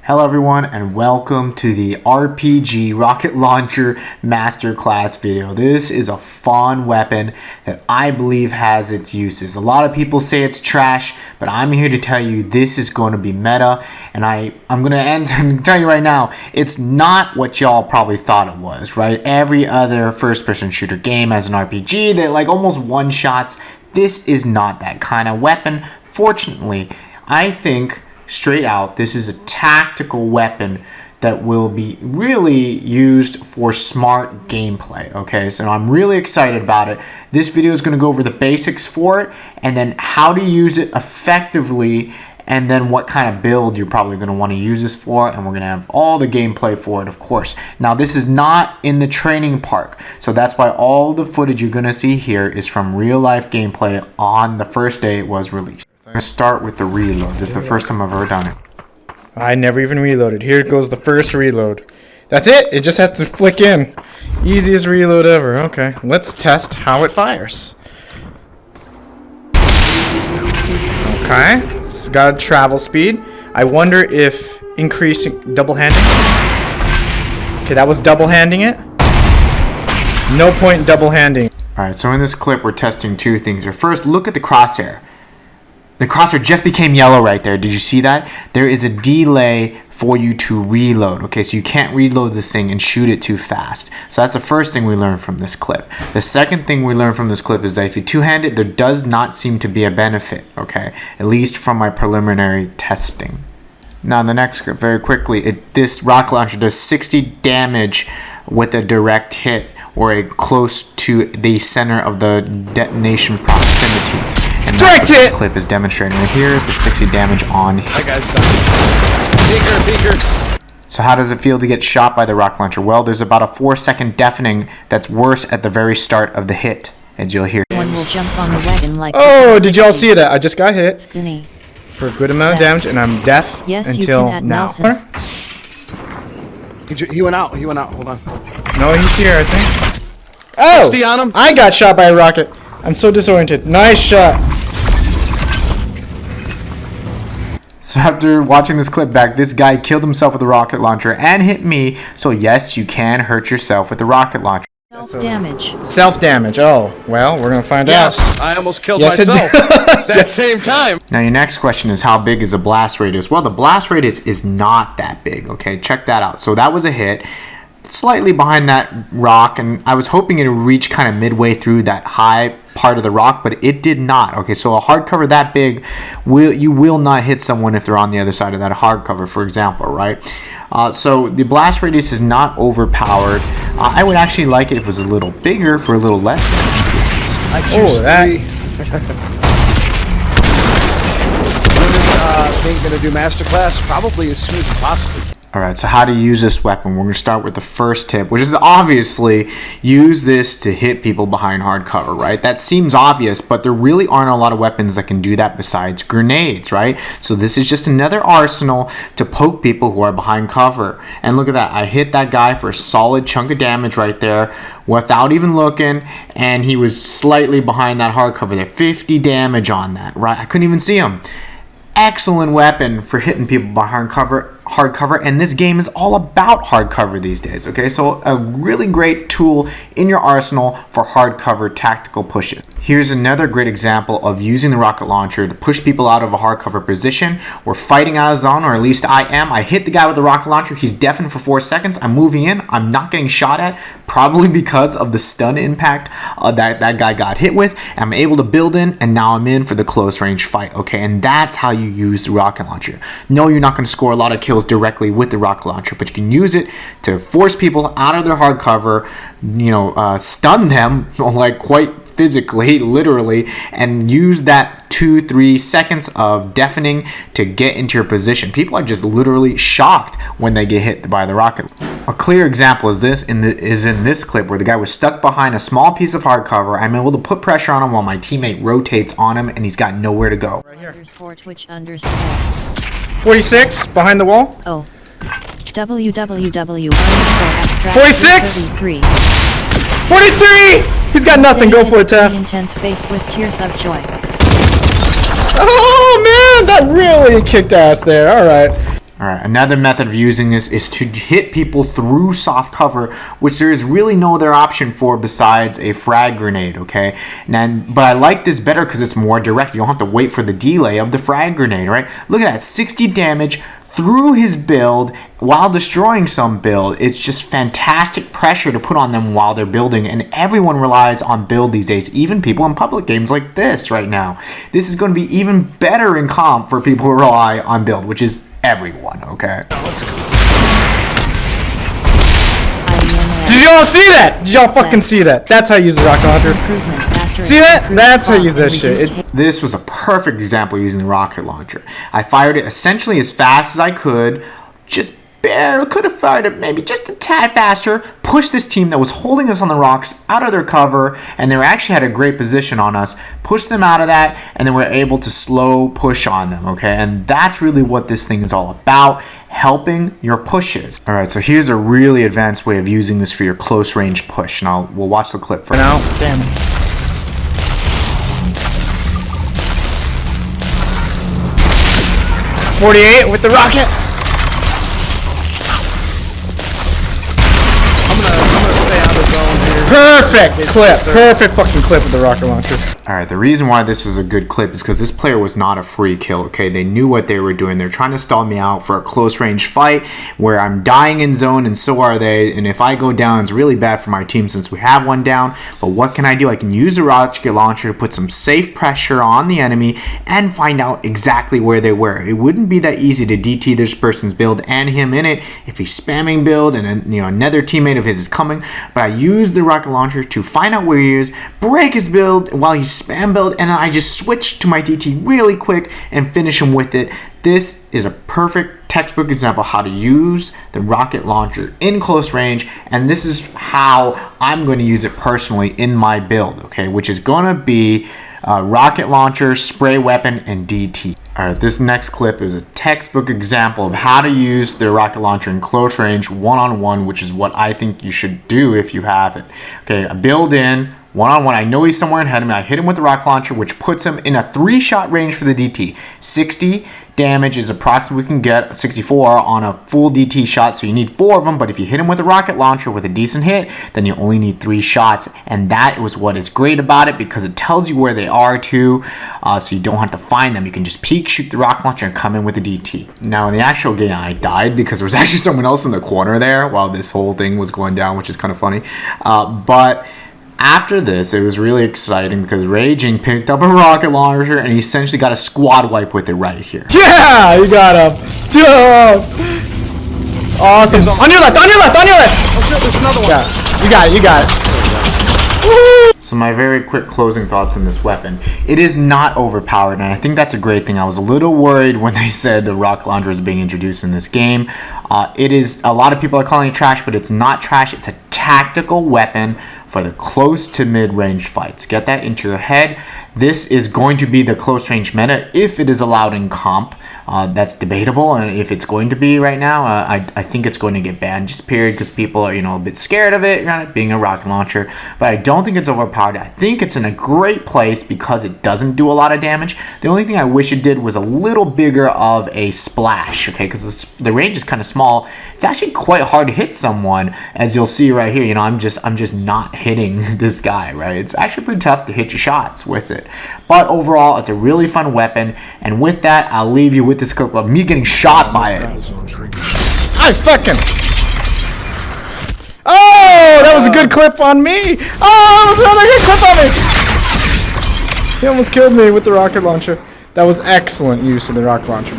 Hello everyone and welcome to the RPG Rocket Launcher Masterclass video. This is a fun weapon that I believe has its uses. A lot of people say it's trash, but I'm here to tell you this is going to be meta, and I'm going to tell you right now, it's not what y'all probably thought it was, right? Every other first-person shooter game has an RPG that like almost one-shots. This is not that kind of weapon. Fortunately, I think straight out, this is a tactical weapon that will be really used for smart gameplay. Okay, so I'm really excited about it. This video is going to go over the basics for it and then how to use it effectively, and then what kind of build you're probably going to want to use this for, and we're going to have all the gameplay for it, of course. Now, this is not in the training park, so that's why all the footage you're going to see here is from real life gameplay on the first day it was released. I'm going to start with the reload. This is the first time I've ever done it. I never even reloaded. Here goes the first reload. That's it. It just has to flick in. Easiest reload ever. Okay, let's test how it fires. Okay, it's got travel speed. I wonder if increasing double handing. Okay, that was double handing it. No point in double handing. Alright, so in this clip we're testing two things here. First, look at the crosshair. The crosshair just became yellow right there. Did you see that? There is a delay for you to reload. Okay, so you can't reload this thing and shoot it too fast. So that's the first thing we learned from this clip. The second thing we learned from this clip is that if you two-hand it, there does not seem to be a benefit, okay? At least from my preliminary testing. Now in the next clip, very quickly, this rocket launcher does 60 damage with a direct hit or a close to the center of the detonation proximity. And that's what this clip is demonstrating right here, the 60 damage on hit. That guy's done. Bigger. So how does it feel to get shot by the rocket launcher? Well, there's about a 4-second deafening that's worse at the very start of the hit, as you'll hear. One will jump on the wagon like oh, did y'all see that? I just got hit skinny. for a good amount of damage, and I'm deaf until now. He went out. Hold on. No, he's here, I think. Oh! 60 on him. I got shot by a rocket. I'm so disoriented. Nice shot. So after watching this clip back, this guy killed himself with a rocket launcher and hit me. So yes, you can hurt yourself with a rocket launcher. Self-damage. Self-damage. Oh, well, we're going to find out. Yes, I almost killed myself at that same time. Now your next question is, how big is the blast radius? Well, the blast radius is not that big, okay? Check that out. So that was a hit. Slightly behind that rock, and I was hoping it would reach kind of midway through that high part of the rock, but it did not. Okay, so a hardcover that big, you will not hit someone if they're on the other side of that hardcover, for example, right? So the blast radius is not overpowered. I would actually like it if it was a little bigger for a little less damage. Oh, that. When is Pink gonna do masterclass? Probably as soon as possible. Alright, so how to use this weapon? We're going to start with the first tip, which is obviously use this to hit people behind hardcover, right? That seems obvious, but there really aren't a lot of weapons that can do that besides grenades, right? So this is just another arsenal to poke people who are behind cover. And look at that, I hit that guy for a solid chunk of damage right there without even looking, and he was slightly behind that hardcover there. 50 damage on that, right? I couldn't even see him. Excellent weapon for hitting people behind hardcover, and this game is all about hardcover these days, okay? So a really great tool in your arsenal for hardcover tactical pushes. Here's another great example of using the rocket launcher to push people out of a hardcover position. We're fighting out of zone, or at least I am. I hit the guy with the rocket launcher. He's deafened for 4 seconds. I'm moving in. I'm not getting shot at, probably because of the stun impact that guy got hit with. I'm able to build in, and now I'm in for the close range fight, okay? And that's how you use the rocket launcher. No, you're not going to score a lot of kills directly with the rocket launcher, but you can use it to force people out of their hardcover, stun them like quite physically, literally, and use that 2-3 seconds of deafening to get into your position. People are just literally shocked when they get hit by the rocket. A clear example is in this clip where the guy was stuck behind a small piece of hardcover. I'm able to put pressure on him while my teammate rotates on him, and he's got nowhere to go. Right here. 46 behind the wall. Oh. www. 46. 43. He's got nothing. Go for it, Taff. Intense face with tears of joy. Oh man, that really kicked ass there. All right. All right, another method of using this is to hit people through soft cover, which there is really no other option for besides a frag grenade, okay? But I like this better because it's more direct. You don't have to wait for the delay of the frag grenade, right? Look at that, 60 damage through his build while destroying some build. It's just fantastic pressure to put on them while they're building, and everyone relies on build these days, even people in public games like this right now. This is going to be even better in comp for people who rely on build, which is everyone, okay? Did y'all see that? Did y'all fucking see that? That's how you use the rocket launcher. See that? That's how you use that shit. This was a perfect example using the rocket launcher. I fired it essentially as fast as I could, just barely, could have fired it maybe just a tad faster, pushed this team that was holding us on the rocks out of their cover, and they actually had a great position on us, pushed them out of that, and then we're able to slow push on them, okay? And that's really what this thing is all about, helping your pushes. All right, so here's a really advanced way of using this for your close range push, and we'll watch the clip first. Now, damn. 48 with the rocket. I'm gonna stay out of the zone here. Perfect clip. Perfect fucking clip with the rocket launcher. All right, the reason why this was a good clip is because this player was not a free kill, okay? They knew what they were doing. They're trying to stall me out for a close range fight where I'm dying in zone and so are they. And if I go down, it's really bad for my team since we have one down. But what can I do? I can use the rocket launcher to put some safe pressure on the enemy and find out exactly where they were. It wouldn't be that easy to DT this person's build and him in it if he's spamming build and another teammate of his is coming. But I use the rocket launcher to find out where he is, break his build while he's spam build, and then I just switch to my DT really quick and finish him with it. This is a perfect textbook example of how to use the rocket launcher in close range, and this is how I'm going to use it personally in my build, okay, which is going to be rocket launcher, spray weapon, and DT. All right, this next clip is a textbook example of how to use the rocket launcher in close range one-on-one, which is what I think you should do if you have it. Okay, I build in one-on-one. I know he's somewhere ahead of me. I hit him with the rocket launcher, which puts him in a 3-shot range for the DT. 60 damage is approximately we can get 64 on a full DT shot, so you need 4 of them. But if you hit him with a rocket launcher with a decent hit, then you only need 3 shots, and that was what is great about it because it tells you where they are too, so you don't have to find them. You can just peek, shoot the rocket launcher, and come in with the DT. Now in the actual game, I died because there was actually someone else in the corner there while this whole thing was going down, which is kind of funny, but after this, it was really exciting because Raging picked up a rocket launcher and he essentially got a squad wipe with it right here. Yeah, you got him. Dude. Awesome. On your left, on your left, on your left. Oh shit, there's another one. Yeah, you got it, you got it. So my very quick closing thoughts on this weapon. It is not overpowered, and I think that's a great thing. I was a little worried when they said the rocket launcher is being introduced in this game. It is, a lot of people are calling it trash, but it's not trash. It's a tactical weapon for the close to mid-range fights. Get that into your head. This is going to be the close range meta if it is allowed in comp. That's debatable, and if it's going to be right now, I think it's going to get banned just period because people are a bit scared of it being a rocket launcher. But I don't think it's overpowered. I think it's in a great place because it doesn't do a lot of damage. The only thing I wish it did was a little bigger of a splash, okay? Because the range is kind of small. It's actually quite hard to hit someone, as you'll see right here. I'm just not hitting this guy, right? It's actually pretty tough to hit your shots with it. But overall, it's a really fun weapon. And with that, I'll leave you with this clip of me getting shot by it. I fucking... Oh, that was a good clip on me. Oh, that was another good clip on me. He almost killed me with the rocket launcher. That was excellent use of the rocket launcher,